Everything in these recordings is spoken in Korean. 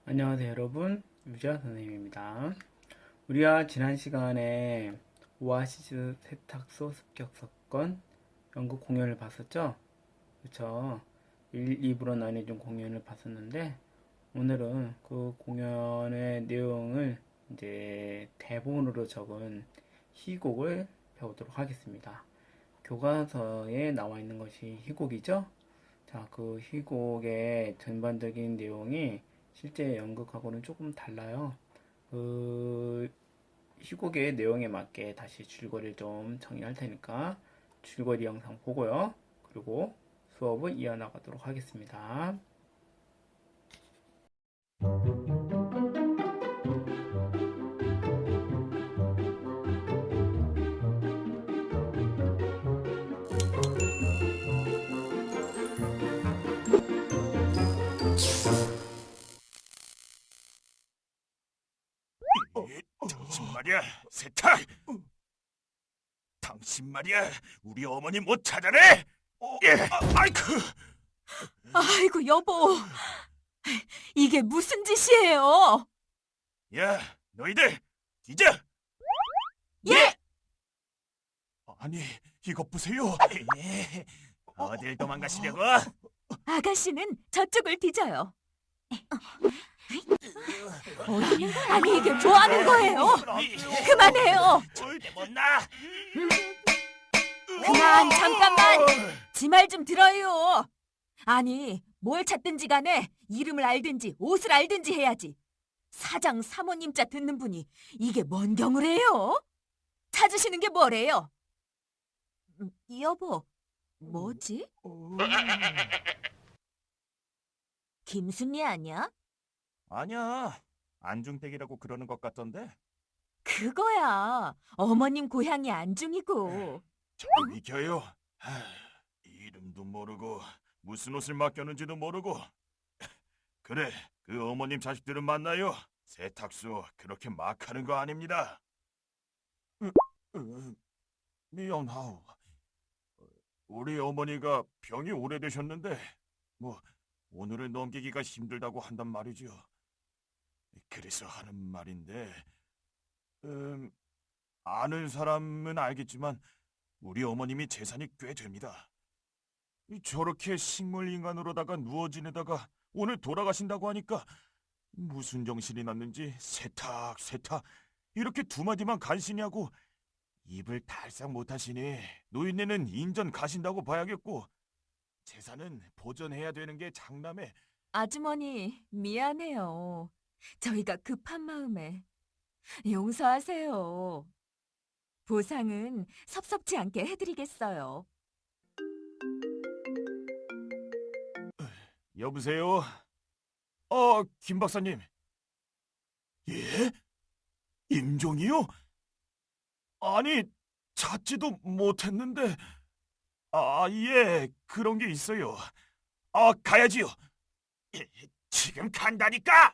안녕하세요 여러분, 유지아 선생님입니다. 우리가 지난 시간에 오아시스 세탁소 습격 사건 연극 공연을 봤었죠? 그쵸? 1, 2부로 나뉘어진 공연을 봤었는데 오늘은 그 공연의 내용을 이제 대본으로 적은 희곡을 배우도록 하겠습니다. 교과서에 나와 있는 것이 희곡이죠? 자, 그 희곡의 전반적인 내용이 실제 연극하고는 조금 달라요. 그 희곡의 내용에 맞게 다시 줄거리를 좀 정리할 테니까 줄거리 영상 보고요. 그리고 수업을 이어나가도록 하겠습니다. 당신 말이야, 세탁! 당신 말이야, 우리 어머니 못 찾아내? 예, 아이쿠! 아이고 여보, 이게 무슨 짓이에요? 야, 너희들 뒤져! 예! 아니, 이것 보세요. 어딜 도망가시려고? 아가씨는 저쪽을 뒤져요. 아니 이게 뭐 하는 거예요? 그만해요. 절대 못 나. 그만 잠깐만. 지 말 좀 들어요. 아니 뭘 찾든지 간에 이름을 알든지 옷을 알든지 해야지. 사장 사모님 자 듣는 분이 이게 뭔 경우래요? 찾으시는 게 뭐래요? 여보, 뭐지? 김순례 아니야? 아니야, 안중댁이라고 그러는 것 같던데. 그거야. 어머님 고향이 안중이고. 저를 비켜요. 이름도 모르고 무슨 옷을 맡겼는지도 모르고. 그래, 그 어머님 자식들은 맞나요? 세탁소 그렇게 막 하는 거 아닙니다. 미안하오. 우리 어머니가 병이 오래되셨는데 뭐 오늘을 넘기기가 힘들다고 한단 말이죠. 그래서 하는 말인데 아는 사람은 알겠지만 우리 어머님이 재산이 꽤 됩니다. 저렇게 식물인간으로다가 누워 지내다가 오늘 돌아가신다고 하니까 무슨 정신이 났는지 세탁 이렇게 두 마디만 간신히 하고 입을 달싹 못하시니 노인네는 인전 가신다고 봐야겠고 재산은 보존해야 되는 게 장남에. 아주머니, 미안해요. 저희가 급한 마음에. 용서하세요. 보상은 섭섭지 않게 해드리겠어요. 여보세요? 김 박사님. 예? 임종이요? 아니, 찾지도 못했는데. 예, 그런 게 있어요. 가야지요. 지금 간다니까!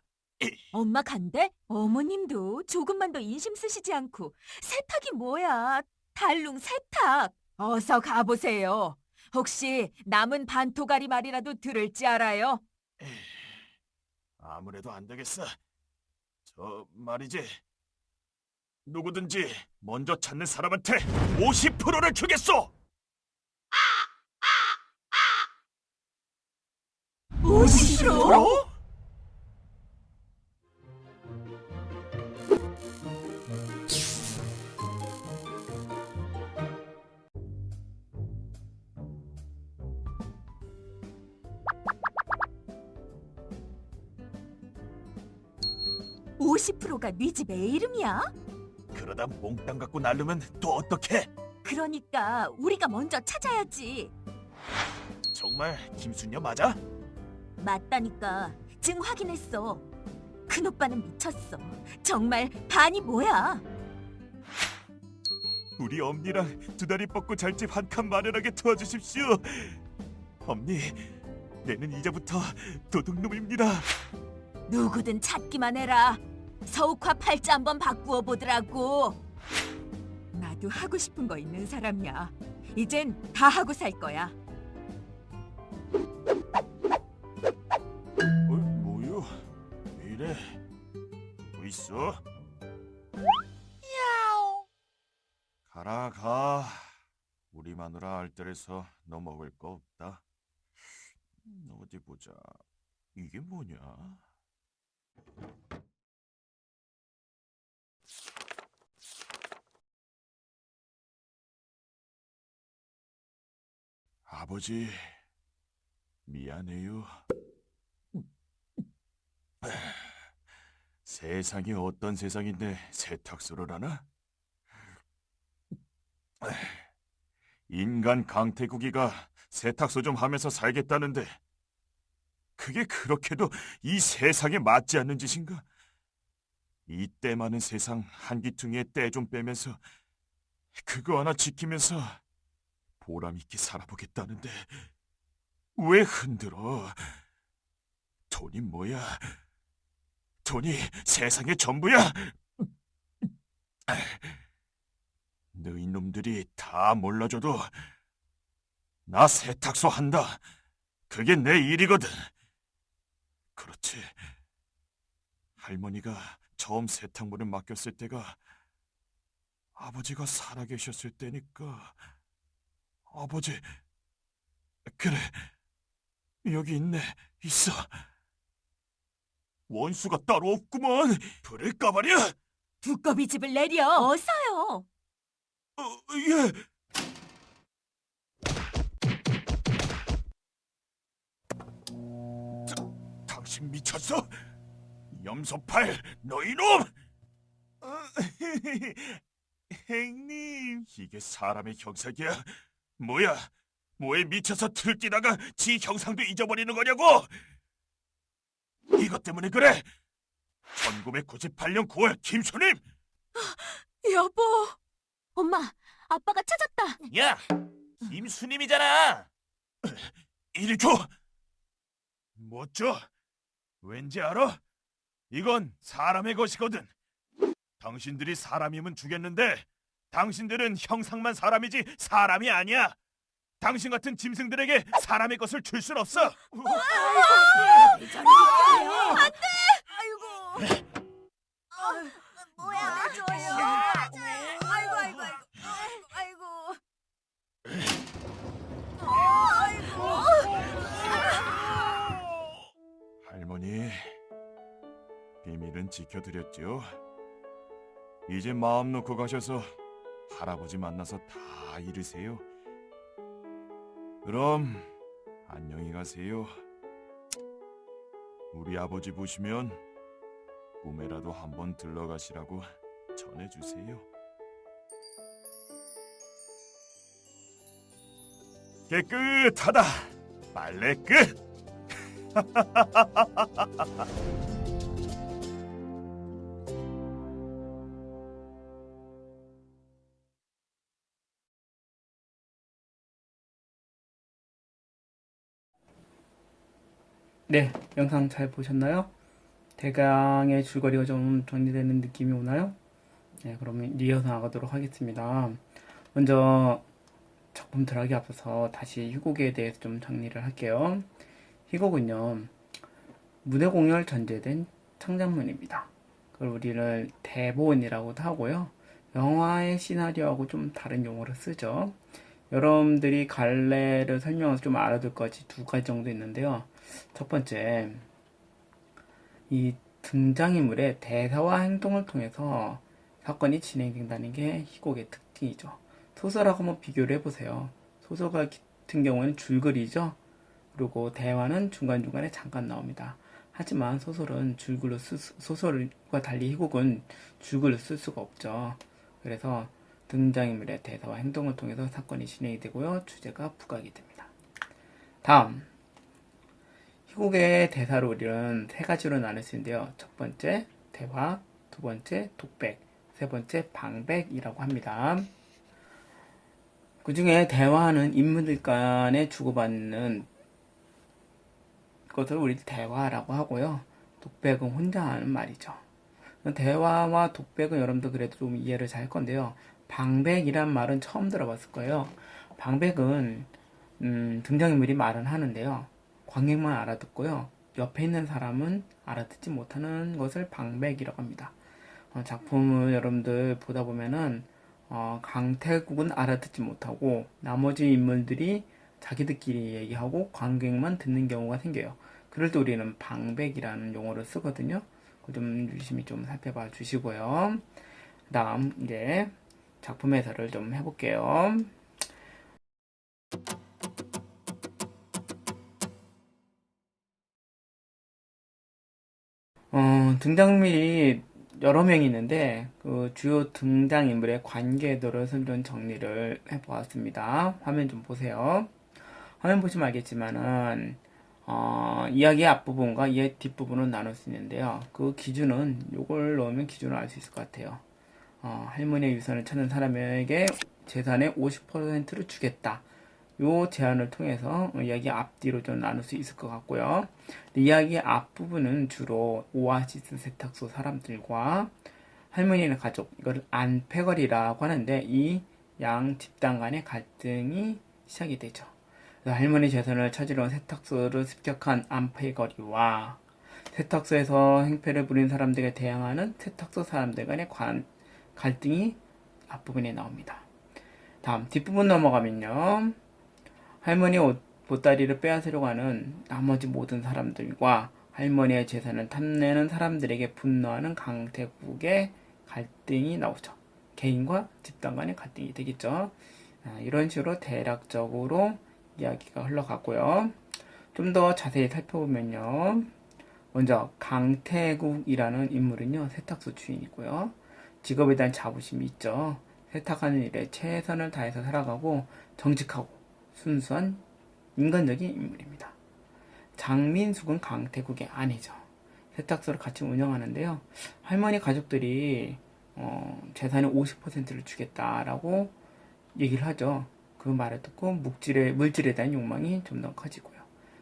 엄마 간대? 어머님도 조금만 더 인심 쓰시지 않고 세탁이 뭐야? 달룽 세탁! 어서 가보세요. 혹시 남은 반토가리 말이라도 들을지 알아요? 아무래도 안 되겠어. 저 말이지. 누구든지 먼저 찾는 사람한테 50%를 주겠소! 50%? 50%가 네 집의 이름이야? 그러다 몽땅 갖고 날르면 또 어떡해? 그러니까 우리가 먼저 찾아야지. 정말 김순녀 맞아? 맞다니까. 증 확인했어. 큰오빠는 미쳤어. 정말 반이 뭐야? 우리 엄니랑 두 다리 뻗고 잘 집 한 칸 마련하게 도와주십시오. 엄니, 내는 이제부터 도둑놈입니다. 누구든 찾기만 해라. 서욱화 팔자 한번 바꾸어 보더라고. 나도 하고 싶은 거 있는 사람이야. 이젠 다 하고 살 거야. 뭐요? 왜 이래? 그래. 뭐 있어? 가라 가. 우리 마누라 알뜰해서 너 먹을 거 없다. 어디 보자. 이게 뭐냐? 아버지, 미안해요. 세상이 어떤 세상인데 세탁소를 하나? 인간 강태국이가 세탁소 좀 하면서 살겠다는데 그게 그렇게도 이 세상에 맞지 않는 짓인가? 이 때 많은 세상 한기퉁이에 때 좀 빼면서 그거 하나 지키면서 보람 있게 살아보겠다는데 왜 흔들어? 돈이 뭐야? 돈이 세상의 전부야? 너희 놈들이 다 몰라줘도 나 세탁소 한다. 그게 내 일이거든. 그렇지. 할머니가 처음 세탁물을 맡겼을 때가 아버지가 살아계셨을 때니까. 아버지, 그래, 여기 있네, 있어. 원수가 따로 없구만. 불을 꺼버려. 두꺼비 집을 내려. 어서요. 예. 당신 미쳤어? 염소팔, 너희 놈! 형님, 이게 사람의 형상이야? 뭐야? 뭐에 미쳐서 들뛰다가 지 형상도 잊어버리는 거냐고? 이것 때문에 그래? 1998년 9월 김수님! 여보. 엄마, 아빠가 찾았다. 야, 김수님이잖아. 이리 줘! 뭐 줘? 왠지 알아? 이건 사람의 것이거든. 당신들이 사람이면 주겠는데 당신들은 형상만 사람이지 사람이 아니야. 당신 같은 짐승들에게 사람의 것을 줄 순 없어. 안 돼. 아이고. 뭐야? 줘요. 아이고, 아이고, 아이고, 아이고. 할머니, 비밀은 지켜드렸죠. 이제 마음 놓고 가셔서 할아버지 만나서 다 이르세요. 그럼 안녕히 가세요. 우리 아버지 보시면 꿈에라도 한번 들러가시라고 전해주세요. 깨끗하다. 빨래 끝. 네, 영상 잘 보셨나요? 대강의 줄거리가 좀 정리되는 느낌이 오나요? 네, 그러면 리허설 나가도록 하겠습니다. 먼저 작품 들어가기 앞서서 다시 희곡에 대해서 좀 정리를 할게요. 희곡은요, 무대 공연을 전제된 창작문입니다. 그걸 우리를 대본이라고도 하고요. 영화의 시나리오하고 좀 다른 용어를 쓰죠. 여러분들이 갈래를 설명해서 좀 알아둘 것이 두 가지 정도 있는데요. 첫 번째, 이 등장인물의 대사와 행동을 통해서 사건이 진행된다는 게 희곡의 특징이죠. 소설하고 한번 비교를 해보세요. 소설 같은 경우에는 줄거리죠. 그리고 대화는 중간중간에 잠깐 나옵니다. 하지만 소설은 소설과 달리 희곡은 줄글을 쓸 수가 없죠. 그래서 등장인물의 대사와 행동을 통해서 사건이 진행이 되고요. 주제가 부각이 됩니다. 다음, 희곡의 대사를 우리는 세 가지로 나눌 수 있는데요. 첫 번째, 대화, 두 번째, 독백, 세 번째, 방백이라고 합니다. 그 중에 대화는 인물들 간에 주고받는 것을 우리 대화라고 하고요. 독백은 혼자 하는 말이죠. 대화와 독백은 여러분들 그래도 좀 이해를 잘 할 건데요. 방백이란 말은 처음 들어봤을 거예요. 방백은 등장인물이 말은 하는데요. 관객만 알아듣고요. 옆에 있는 사람은 알아듣지 못하는 것을 방백이라고 합니다. 작품을 여러분들 보다 보면은 강태국은 알아듣지 못하고 나머지 인물들이 자기들끼리 얘기하고 관객만 듣는 경우가 생겨요. 그럴 때 우리는 방백이라는 용어를 쓰거든요. 그거 좀 유심히 좀 살펴봐 주시고요. 다음 이제 작품 해설을 좀 해볼게요. 등장인물이 여러 명이 있는데 그 주요 등장인물의 관계도를 좀 정리를 해보았습니다. 화면 좀 보세요. 화면 보시면 알겠지만은 이야기의 앞부분과 이야기 뒷부분을 나눌 수 있는데요. 그 기준은 요걸 넣으면 기준을 알 수 있을 것 같아요. 할머니의 유산을 찾는 사람에게 재산의 50%를 주겠다. 요 제안을 통해서 이야기 앞뒤로 좀 나눌 수 있을 것 같고요. 이야기 앞부분은 주로 오아시스 세탁소 사람들과 할머니의 가족, 이걸 안패거리라고 하는데 이 양 집단 간의 갈등이 시작이 되죠. 할머니 재산을 찾으러 세탁소를 습격한 안패거리와 세탁소에서 행패를 부린 사람들에 대항하는 세탁소 사람들 간의 갈등이 앞부분에 나옵니다. 다음 뒷부분 넘어가면요. 할머니 보따리를 빼앗으려고 하는 나머지 모든 사람들과 할머니의 재산을 탐내는 사람들에게 분노하는 강태국의 갈등이 나오죠. 개인과 집단 간의 갈등이 되겠죠. 이런 식으로 대략적으로 이야기가 흘러가고요. 좀 더 자세히 살펴보면요. 먼저 강태국이라는 인물은요. 세탁소 주인이고요. 직업에 대한 자부심이 있죠. 세탁하는 일에 최선을 다해서 살아가고 정직하고 순수한 인간적인 인물입니다. 장민숙은 강태국의 아내죠. 세탁소를 같이 운영하는데요. 할머니 가족들이 재산의 50%를 주겠다라고 얘기를 하죠. 그 말을 듣고 물질에 대한 욕망이 좀 더 커지고요.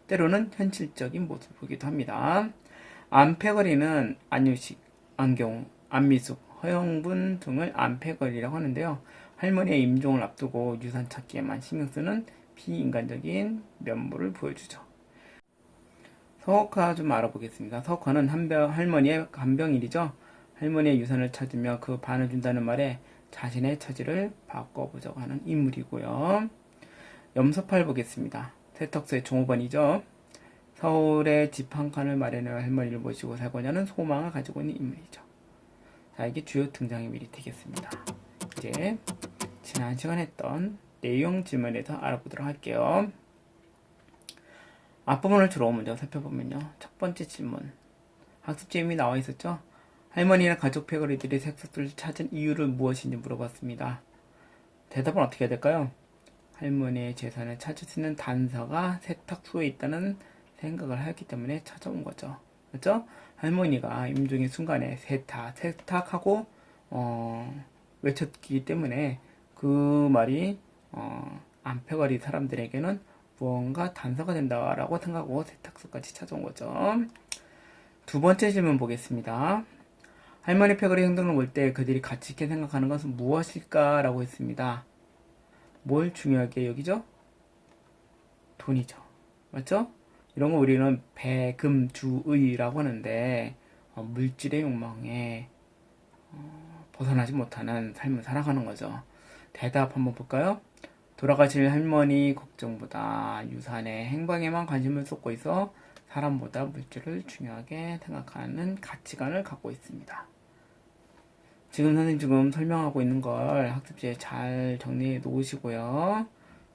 때로는 현실적인 모습을 보기도 합니다. 안패거리는 안유식, 안경우, 안미숙, 허영분 등을 안패거리라고 하는데요. 할머니의 임종을 앞두고 유산 찾기에만 신경 쓰는 비인간적인 면모를 보여주죠. 서옥화 좀 알아보겠습니다. 서옥화는 할머니의 간병일이죠. 할머니의 유산을 찾으며 그 반을 준다는 말에 자신의 처지를 바꿔보자고 하는 인물이고요. 염소팔 보겠습니다. 세탁소의 종업원이죠. 서울에 집 한 칸을 마련해 할머니를 모시고 살고자 하는 소망을 가지고 있는 인물이죠. 자, 이게 주요 등장인물이 되겠습니다. 이제 지난 시간에 했던 내용 질문에서 알아보도록 할게요. 앞부분을 주로 먼저 살펴보면요. 첫 번째 질문. 학습지에 이미 나와 있었죠? 할머니나 가족 패거리들이 세탁소를 찾은 이유를 무엇인지 물어봤습니다. 대답은 어떻게 해야 될까요? 할머니의 재산을 찾을 수 있는 단서가 세탁소에 있다는 생각을 하기 때문에 찾아온 거죠. 그렇죠? 할머니가 임종의 순간에 세탁하고 외쳤기 때문에 그 말이 안패거리 사람들에게는 무언가 단서가 된다라고 생각하고 세탁소까지 찾아온 거죠. 두 번째 질문 보겠습니다. 할머니 패거리 행동을 볼 때 그들이 가치 있게 생각하는 것은 무엇일까라고 했습니다. 뭘 중요하게 여기죠? 돈이죠. 맞죠? 이런 거 우리는 배금주의라고 하는데 물질의 욕망에 벗어나지 못하는 삶을 살아가는 거죠. 대답 한번 볼까요? 돌아가실 할머니 걱정보다 유산의 행방에만 관심을 쏟고 있어 사람보다 물질을 중요하게 생각하는 가치관을 갖고 있습니다. 지금 설명하고 있는 걸 학습지에 잘 정리해 놓으시고요.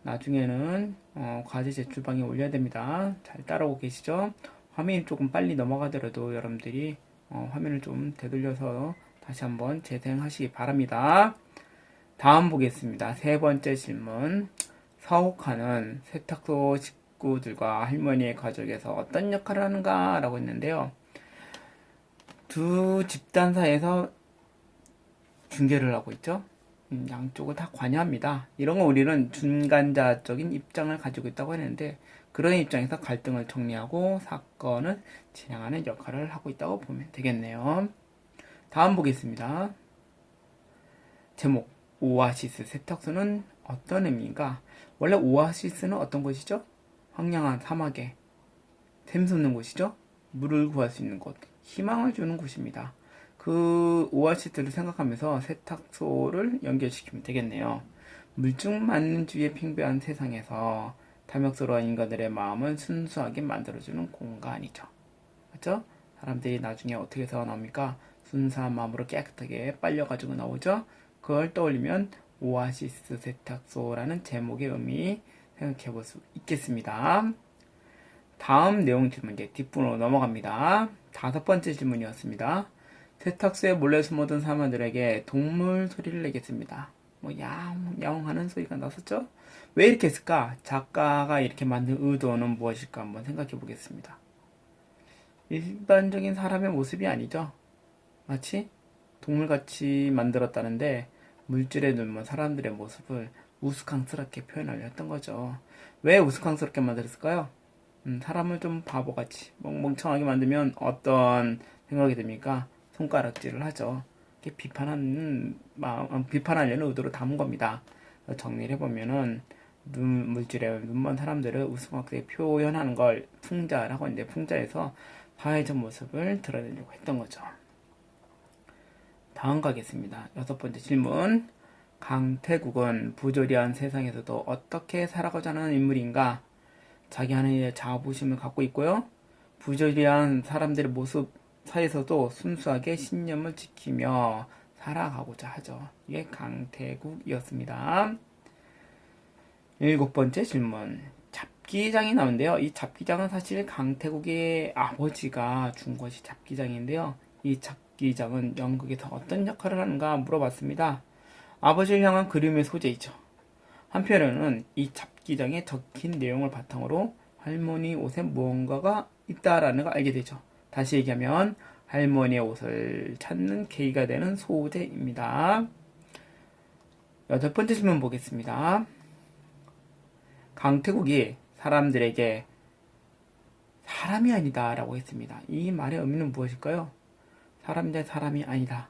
나중에는 과제 제출방에 올려야 됩니다. 잘 따라오고 계시죠? 화면이 조금 빨리 넘어가더라도 여러분들이 화면을 좀 되돌려서 다시 한번 재생하시기 바랍니다. 다음 보겠습니다. 세 번째 질문. 서옥화는 세탁소 식구들과 할머니의 가족에서 어떤 역할을 하는가? 라고 했는데요. 두 집단 사이에서 중개를 하고 있죠. 양쪽을 다 관여합니다. 이런 거 우리는 중간자적인 입장을 가지고 있다고 했는데 그런 입장에서 갈등을 정리하고 사건을 진행하는 역할을 하고 있다고 보면 되겠네요. 다음 보겠습니다. 제목 오아시스 세탁소는 어떤 의미인가? 원래 오아시스는 어떤 곳이죠? 황량한 사막에 샘솟는 곳이죠? 물을 구할 수 있는 곳, 희망을 주는 곳입니다. 그 오아시스를 생각하면서 세탁소를 연결시키면 되겠네요. 물증만능주의에 팽배한 세상에서 탐욕스러운 인간들의 마음을 순수하게 만들어주는 공간이죠. 맞죠? 사람들이 나중에 어떻게 해서 나옵니까? 순수한 마음으로 깨끗하게 빨려가지고 나오죠? 그걸 떠올리면 오아시스 세탁소라는 제목의 의미 생각해 볼 수 있겠습니다. 다음 내용 질문 이제 뒷부분으로 넘어갑니다. 5번째 질문이었습니다. 세탁소에 몰래 숨어든 사람들에게 동물 소리를 내겠습니다. 뭐 야옹 야옹 하는 소리가 났었죠? 왜 이렇게 했을까? 작가가 이렇게 만든 의도는 무엇일까 한번 생각해 보겠습니다. 일반적인 사람의 모습이 아니죠. 마치 동물같이 만들었다는데 물질에 눈먼 사람들의 모습을 우스꽝스럽게 표현하려 했던 거죠. 왜 우스꽝스럽게 만들었을까요? 사람을 좀 바보같이 멍멍청하게 만들면 어떤 생각이 듭니까? 손가락질을 하죠. 이렇게 비판하려는 의도로 담은 겁니다. 정리를 해보면은 물질에 눈먼 사람들을 우스꽝스럽게 표현하는 걸 풍자라고 하는데 풍자에서 사회적 모습을 드러내려고 했던 거죠. 다음 가겠습니다. 6번째 질문. 강태국은 부조리한 세상에서도 어떻게 살아가자 하는 인물인가? 자기 안에 자부심을 갖고 있고요. 부조리한 사람들의 모습 사이에서도 순수하게 신념을 지키며 살아가고자 하죠. 이게 강태국이었습니다. 7번째 질문. 잡기장이 나오는데요. 이 잡기장은 사실 강태국의 아버지가 준 것이 잡기장인데요. 이 잡기장은 연극에서 어떤 역할을 하는가 물어봤습니다. 아버지를 향한 그림의 소재이죠. 한편으로는 이 잡기장에 적힌 내용을 바탕으로 할머니 옷에 무언가가 있다라는 걸 알게 되죠. 다시 얘기하면 할머니의 옷을 찾는 계기가 되는 소재입니다. 8번째 질문 보겠습니다. 강태국이 사람들에게 사람이 아니다 라고 했습니다. 이 말의 의미는 무엇일까요? 사람인데 사람이 아니다.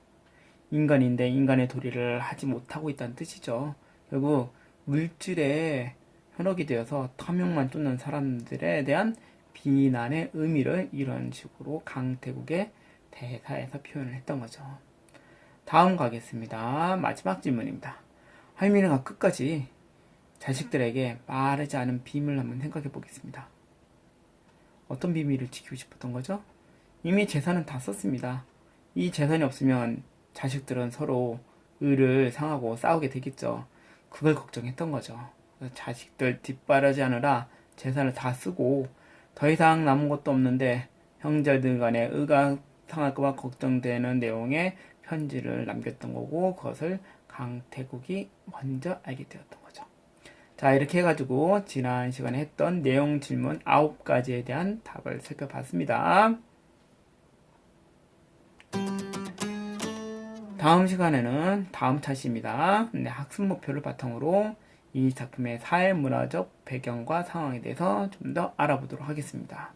인간인데 인간의 도리를 하지 못하고 있다는 뜻이죠. 결국 물질에 현혹이 되어서 탐욕만 쫓는 사람들에 대한 비난의 의미를 이런 식으로 강태국의 대사에서 표현을 했던 거죠. 다음 가겠습니다. 마지막 질문입니다. 할머니가 끝까지 자식들에게 말하지 않은 비밀을 한번 생각해 보겠습니다. 어떤 비밀을 지키고 싶었던 거죠? 이미 재산은 다 썼습니다. 이 재산이 없으면 자식들은 서로 의를 상하고 싸우게 되겠죠. 그걸 걱정했던 거죠. 자식들 뒷바라지하느라 재산을 다 쓰고 더 이상 남은 것도 없는데 형제들 간에 의가 상할까봐 걱정되는 내용의 편지를 남겼던 거고 그것을 강태국이 먼저 알게 되었던 거죠. 자, 이렇게 해가지고 지난 시간에 했던 내용 질문 9가지에 대한 답을 살펴봤습니다. 다음 시간에는 다음 차시입니다. 학습 목표를 바탕으로 이 작품의 사회문화적 배경과 상황에 대해서 좀 더 알아보도록 하겠습니다.